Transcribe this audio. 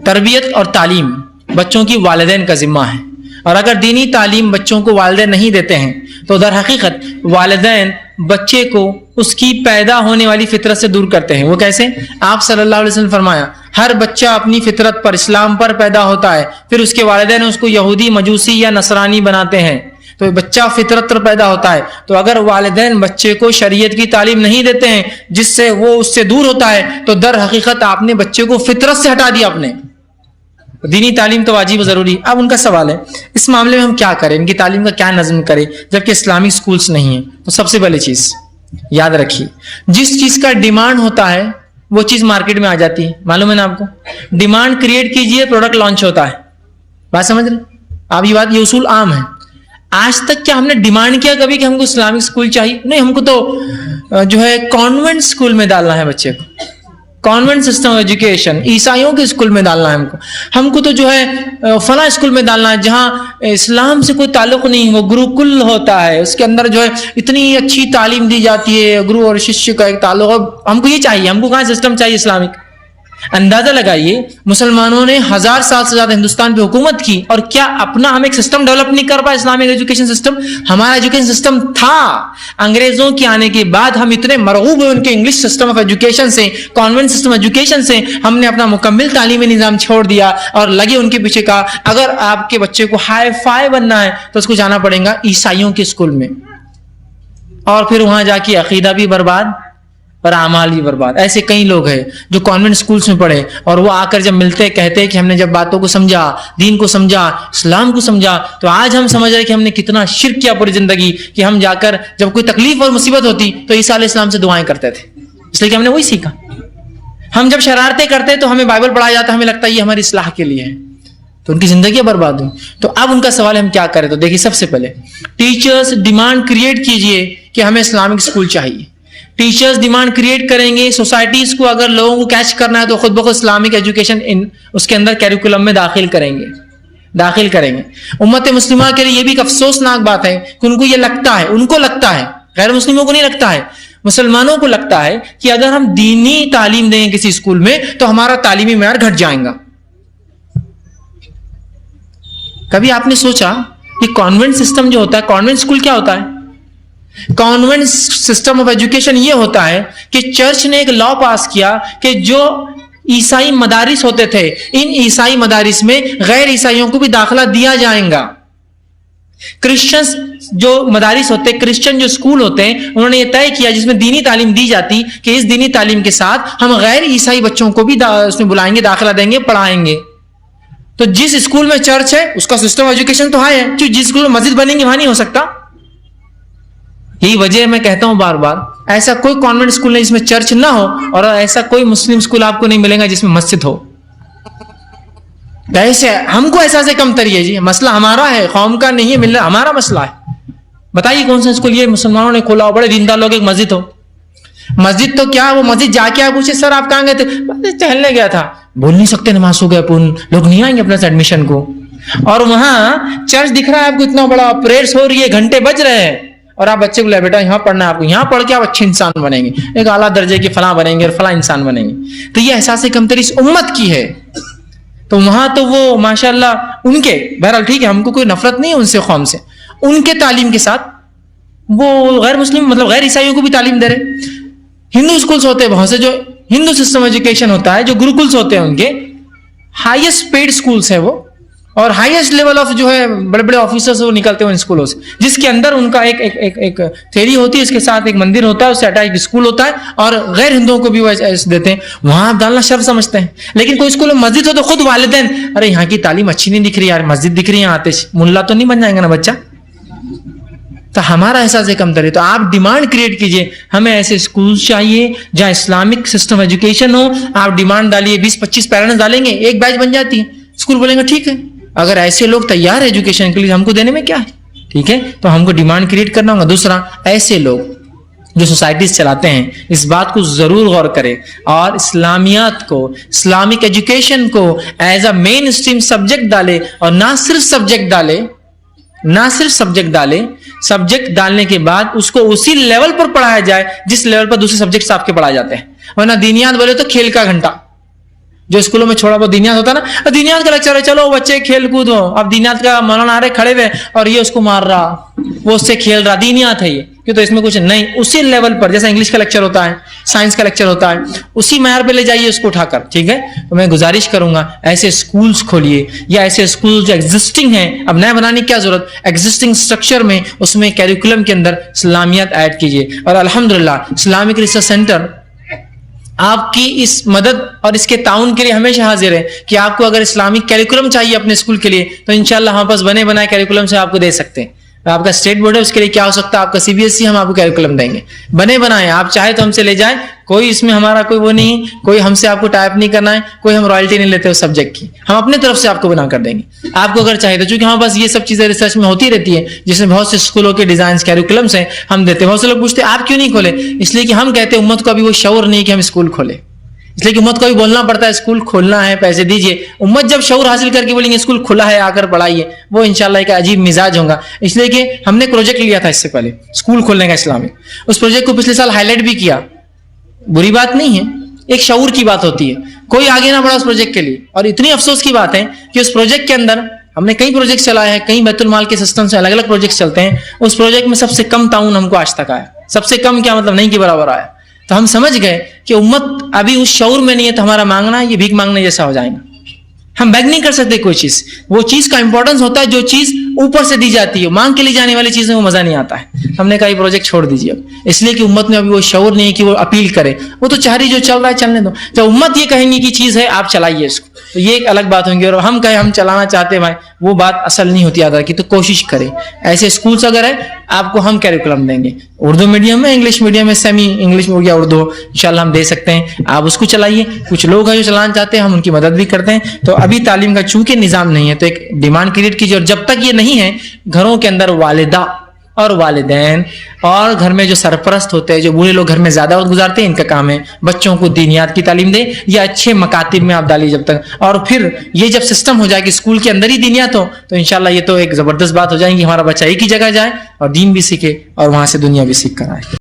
تربیت اور تعلیم بچوں کی والدین کا ذمہ ہے، اور اگر دینی تعلیم بچوں کو والدین نہیں دیتے ہیں تو در حقیقت والدین بچے کو اس کی پیدا ہونے والی فطرت سے دور کرتے ہیں۔ وہ کیسے؟ آپ صلی اللہ علیہ وسلم فرمایا ہر بچہ اپنی فطرت پر، اسلام پر پیدا ہوتا ہے، پھر اس کے والدین اس کو یہودی، مجوسی یا نصرانی بناتے ہیں، تو بچہ فطرت پر پیدا ہوتا ہے۔ تو اگر والدین بچے کو شریعت کی تعلیم نہیں دیتے ہیں جس سے وہ اس سے دور ہوتا ہے، تو در حقیقت آپ نے بچے کو فطرت سے ہٹا دیا۔ اپنے دینی تعلیم تو واجب و ضروری۔ اب ان کا سوال ہے اس معاملے میں ہم کیا کریں، ان کی تعلیم کا کیا نظم کریں جبکہ اسلامک سکولز نہیں ہیں؟ تو سب سے پہلی چیز یاد رکھیے، جس چیز کا ڈیمانڈ ہوتا ہے وہ چیز مارکیٹ میں آ جاتی ہے، معلوم ہے نا آپ کو؟ ڈیمانڈ کریٹ کیجئے، پروڈکٹ لانچ ہوتا ہے۔ بات سمجھ رہے آپ؟ یہ بات، یہ اصول عام ہے۔ آج تک کیا ہم نے ڈیمانڈ کیا کبھی کہ ہم کو اسلامک سکول چاہیے؟ نہیں، ہم کو تو جو ہے کانوینٹ سکول میں ڈالنا ہے بچے کو، کانوینٹ سسٹم آف ایجوکیشن، عیسائیوں کے اسکول میں ڈالنا ہے ہم کو تو جو ہے فلاں اسکول میں ڈالنا ہے جہاں اسلام سے کوئی تعلق نہیں، وہ گروکل ہوتا ہے، اس کے اندر جو ہے اتنی اچھی تعلیم دی جاتی ہے، گرو اور ششیہ کا ایک تعلق۔ ہم کو یہ چاہیے، ہم کو کہاں سسٹم چاہیے اسلامک؟ اندازہ لگائیے، مسلمانوں نے 1000 سال سے زیادہ ہندوستان پہ حکومت کی اور کیا اپنا ہم ایک سسٹم ڈیولپ نہیں کر پائے؟ اسلامک ایجوکیشن سسٹم ہمارا ایجوکیشن سسٹم تھا، انگریزوں کے آنے کے بعد ہم اتنے مرغوب ہوئے ان کے انگلش سسٹم آف ایجوکیشن سے، کانوینٹ سسٹم ایجوکیشن سے، ہم نے اپنا مکمل تعلیمی نظام چھوڑ دیا اور لگے ان کے پیچھے۔ کا اگر آپ کے بچے کو ہائی فائی بننا ہے تو اس کو جانا پڑے گا عیسائیوں کے اسکول میں، اور پھر وہاں جا کے عقیدہ بھی برباد اور اعمال بھی برباد۔ ایسے کئی لوگ ہیں جو کانوینٹ سکولز میں پڑھے اور وہ آ کر جب ملتے کہتے کہ ہم نے جب باتوں کو سمجھا، دین کو سمجھا، اسلام کو سمجھا، تو آج ہم سمجھ رہے کہ ہم نے کتنا شرک کیا پوری زندگی، کہ ہم جا کر جب کوئی تکلیف اور مصیبت ہوتی تو عیسیٰ علیہ السلام سے دعائیں کرتے تھے، اس لیے کہ ہم نے وہی سیکھا۔ ہم جب شرارتیں کرتے تو ہمیں بائبل پڑھایا جاتا، ہمیں لگتا ہے یہ ہماری اصلاح کے لیے ہے، تو ان کی زندگیاں برباد ہوئی۔ تو اب ان کا سوال ہے ہم کیا کریں؟ تو دیکھیے، سب سے پہلے ٹیچرز ڈیمانڈ کریٹ کیجئے کہ ہمیں اسلامک اسکول چاہیے۔ ٹیچرز ڈیمانڈ کریٹ کریں گے، سوسائٹیز کو اگر لوگوں کو کیچ کرنا ہے تو خود بخود اسلامک ایجوکیشن اس کے اندر کیریکولم میں داخل کریں گے۔ امت مسلمہ کے لیے یہ بھی ایک افسوسناک بات ہے کہ ان کو یہ لگتا ہے، ان کو لگتا ہے، غیر مسلموں کو نہیں لگتا ہے، مسلمانوں کو لگتا ہے کہ اگر ہم دینی تعلیم دیں گے کسی اسکول میں تو ہمارا تعلیمی معیار گھٹ جائے گا۔ کبھی آپ نے سوچا کہ کانوینٹ سسٹم جو ہوتا ہے، کانوینٹ اسکول کیا ہوتا ہے؟ کانوینٹ سسٹم آف ایجوکیشن یہ ہوتا ہے کہ چرچ نے ایک لا پاس کیا کہ جو عیسائی مدارس ہوتے تھے، ان عیسائی مدارس میں غیر عیسائیوں کو بھی داخلہ دیا جائے گا۔ کرسچنز جو مدارس ہوتے، کرسچن جو اسکول ہوتے ہیں، انہوں نے یہ طے کیا جس میں دینی تعلیم دی جاتی کہ اس دینی تعلیم کے ساتھ ہم غیر عیسائی بچوں کو بھی اس میں بلائیں گے، داخلہ دیں گے، پڑھائیں گے۔ تو جس اسکول میں چرچ ہے اس کا سسٹم ایجوکیشن تو ہائی ہے، جو جس اسکول میں مسجد بنیں گے وہاں نہیں ہو سکتا۔ یہی وجہ میں کہتا ہوں بار بار، ایسا کوئی کانوینٹ اسکول نہیں جس میں چرچ نہ ہو، اور ایسا کوئی مسلم اسکول آپ کو نہیں ملے گا جس میں مسجد ہو۔ ایسے ہم کو احساس کم تری ہے، جی مسئلہ ہمارا ہے، قوم کا نہیں ہے، ملت ہمارا مسئلہ ہے۔ بتائیے کون سا اسکول یہ مسلمانوں نے کھولا ہو، بڑے دیندار لوگ، ایک مسجد ہو؟ مسجد تو کیا، وہ مسجد جا کے آپ پوچھے سر آپ کہاں گئے تھے؟ ٹہلنے گیا تھا، بول نہیں سکتے نماز ہو گئے، اپن لوگ نہیں آئیں گے اپنے ایڈمیشن کو۔ اور وہاں چرچ دکھ رہا ہے آپ کو اتنا بڑا، پریئرز ہو رہی ہے، گھنٹے بج رہے ہیں، اور آپ بچے کو لے بیٹا یہاں پڑھنا ہے آپ کو، یہاں پڑھ کے آپ اچھے انسان بنیں گے، ایک اعلیٰ درجے کے فلاں بنیں گے اور فلاں انسان بنیں گے۔ تو یہ احساس کمتری اس امت کی ہے۔ تو وہاں تو وہ ماشاءاللہ ان کے، بہرحال ٹھیک ہے، ہم کو کوئی نفرت نہیں ہے ان سے، قوم سے، ان کے تعلیم کے ساتھ وہ غیر مسلم مطلب غیر عیسائیوں کو بھی تعلیم دے رہے۔ ہندو اسکولس ہوتے ہیں بہت سے، جو ہندو سسٹم ایجوکیشن ہوتا ہے، جو گروکلس ہوتے ہیں، ان کے ہائیسٹ پیڈ اسکولس ہیں وہ، اور ہائیسٹ لیول آف جو ہے بڑے بڑے آفیسرز وہ نکلتے ہیں ان اسکولوں سے، جس کے اندر ان کا ایک تھیری ہوتی ہے، اس کے ساتھ ایک مندر ہوتا ہے، اس سے اٹیچ اسکول ہوتا ہے، اور غیر ہندوؤں کو بھی وہ ایسے دیتے ہیں۔ وہاں آپ ڈالنا شرف سمجھتے ہیں، لیکن کوئی اسکول میں مسجد ہو تو خود والدین، ارے یہاں کی تعلیم اچھی نہیں دکھ رہی یار، مسجد دکھ رہی ہے، آتش ملا تو نہیں بن جائے گا نا بچہ۔ تو ہمارا احساس کم تر ہے۔ تو آپ ڈیمانڈ کریٹ کیجئے، ہمیں ایسے اسکول چاہیے جہاں اسلامک سسٹم ایجوکیشن ہو۔ آپ ڈیمانڈ ڈالیے، 20-25 پیرنٹس ڈالیں گے، ایک بیچ بن جاتی ہے۔ اسکول بولیں گے ٹھیک ہے، اگر ایسے لوگ تیار ہیں ایجوکیشن کے لیے، ہم کو دینے میں کیا ہے، ٹھیک ہے، تو ہم کو ڈیمانڈ کریٹ کرنا ہوگا۔ دوسرا، ایسے لوگ جو سوسائٹیز چلاتے ہیں اس بات کو ضرور غور کریں اور اسلامیات کو، اسلامک ایجوکیشن کو as a mainstream subject ڈالے، اور نہ صرف سبجیکٹ ڈالے، سبجیکٹ ڈالنے کے بعد اس کو اسی لیول پر پڑھایا جائے جس لیول پر دوسرے سبجیکٹس آپ کے پڑھائے جاتے ہیں۔ ورنہ دینیات بولے تو کھیل کا گھنٹہ، جو اسکولوں میں چھوڑا بہت دینیات ہوتا ہے نا, دینیات کا لیکچر ہے, چلو بچے کھیل کود ہو, اب دینیات کا مولانا آ رہے کھڑے ہوئے اور یہ اس کو مار رہا, وہ اس سے کھیل رہا, دینیات ہے یہ, کیوں تو اس میں کچھ نہیں. اسی لیول پر جیسا انگلش کا لیکچر ہوتا ہے, سائنس کا لیکچر ہوتا ہے, اسی معیار پہ لے جائیے اس کو اٹھا کر, ٹھیک ہے. تو میں گزارش کروں گا ایسے اسکولس کھولیے, یا ایسے اسکول جو ایگزسٹنگ ہیں, اب نئے بنانے کی کیا ضرورت, ایگزسٹنگ اسٹرکچر میں اس میں کیریکولم کے اندر اسلامیات ایڈ کیجیے. اور الحمدللہ اسلامک ریسرچ سینٹر آپ کی اس مدد اور اس کے تعاون کے لیے ہمیشہ حاضر ہے کہ آپ کو اگر اسلامک کیریکولم چاہیے اپنے اسکول کے لیے تو انشاءاللہ ہم پاس بنے بنائے کیریکولم سے آپ کو دے سکتے ہیں. آپ کا اسٹیٹ بورڈ ہے, اس کے لیے کیا ہو سکتا ہے, آپ کا سی بی ایس ای, ہم آپ کو کیریکولم دیں گے بنے بنائے, آپ چاہے تو ہم سے لے جائیں, کوئی اس میں ہمارا کوئی وہ نہیں, کوئی ہم سے آپ کو ٹائپ نہیں کرنا ہے, کوئی ہم رائلٹی نہیں لیتے اس سبجیکٹ کی, ہم اپنے طرف سے آپ کو بنا کر دیں گے آپ کو اگر چاہے تو. چونکہ ہمارے پاس یہ سب چیزیں ریسرچ میں ہوتی رہتی ہے, جس میں بہت سے اسکولوں کے ڈیزائنس کیریکولمس ہیں, ہم دیتے. بہت سے لوگ پوچھتے ہیں آپ کیوں نہیں کھولے, اس لیے کہ ہم کہتے ہیں امت کو ابھی وہ شعور نہیں کہ ہم اسکول کھولے, اس لیے کہ امت کو بھی بولنا پڑتا ہے اسکول کھولنا ہے, پیسے دیجیے. امت جب شعور حاصل کر کے بولیں گے اسکول کھلا ہے آ کر پڑھائیے, وہ انشاءاللہ ایک عجیب مزاج ہوگا. اس لیے کہ ہم نے ایک پروجیکٹ لیا تھا اس سے پہلے اسکول کھولنے کا اسلامک, اس پروجیکٹ کو پچھلے سال ہائی لائٹ بھی کیا, بری بات نہیں ہے, ایک شعور کی بات ہوتی ہے. کوئی آگے نہ بڑھا اس پروجیکٹ کے لیے, اور اتنی افسوس کی بات ہے کہ اس پروجیکٹ کے اندر ہم نے کئی پروجیکٹ چلائے ہیں, کئی بیت المال کے سسٹم سے الگ الگ پروجیکٹ چلتے ہیں, اس پروجیکٹ میں سب سے کم تعاون ہم کو آج تک آیا. سب سے کم کیا مطلب, نہیں کے برابر آیا. تو ہم سمجھ گئے کہ امت ابھی اس شعور میں نہیں ہے, تو ہمارا مانگنا یہ بھیک مانگنے جیسا ہو جائے گا. ہم بیگ نہیں کر سکتے کوئی چیز, وہ چیز کا امپورٹنس ہوتا ہے جو چیز اوپر سے دی جاتی ہے, مانگ کے لی جانے والی چیزیں وہ مزہ نہیں آتا ہے. ہم نے کہا یہ پروجیکٹ چھوڑ دیجیے اب, اس لیے کہ امت میں ابھی وہ شعور نہیں ہے کہ وہ اپیل کرے, وہ تو چاہ رہی جو چل رہا ہے چلنے دو. جب امت یہ کہیں گی کہ چیز ہے آپ چلائیے اس کو, تو یہ ایک الگ بات ہوگی. اور ہم کہیں ہم چلانا چاہتے ہیں بھائی, وہ بات اصل نہیں ہوتی یاد رکھیے. تو کوشش کریں, ایسے اسکولس اگر ہے آپ کو ہم کیریکولم دیں گے, اردو میڈیم میں, انگلش میڈیم میں, سیمی انگلش میں ہو گیا اردو, انشاءاللہ ہم دے سکتے ہیں, آپ اس کو چلائیے. کچھ لوگ ہیں جو چلانا چاہتے ہیں, ہم ان کی مدد بھی کرتے ہیں. تو ابھی تعلیم کا چونکہ نظام نہیں ہے تو ایک ڈیمانڈ کریٹ کیجیے, اور جب تک یہ نہیں ہے گھروں کے اندر والدہ اور والدین اور گھر میں جو سرپرست ہوتے ہیں, جو بوڑھے لوگ گھر میں زیادہ وقت گزارتے ہیں, ان کا کام ہے بچوں کو دینیات کی تعلیم دیں, یا اچھے مکاتب میں آپ ڈالیے جب تک. اور پھر یہ جب سسٹم ہو جائے کہ اسکول کے اندر ہی دینیات ہو, تو انشاءاللہ یہ تو ایک زبردست بات ہو جائے گی, ہمارا بچہ ایک ہی جگہ جائے اور دین بھی سیکھے اور وہاں سے دنیا بھی سیکھ کر آئے.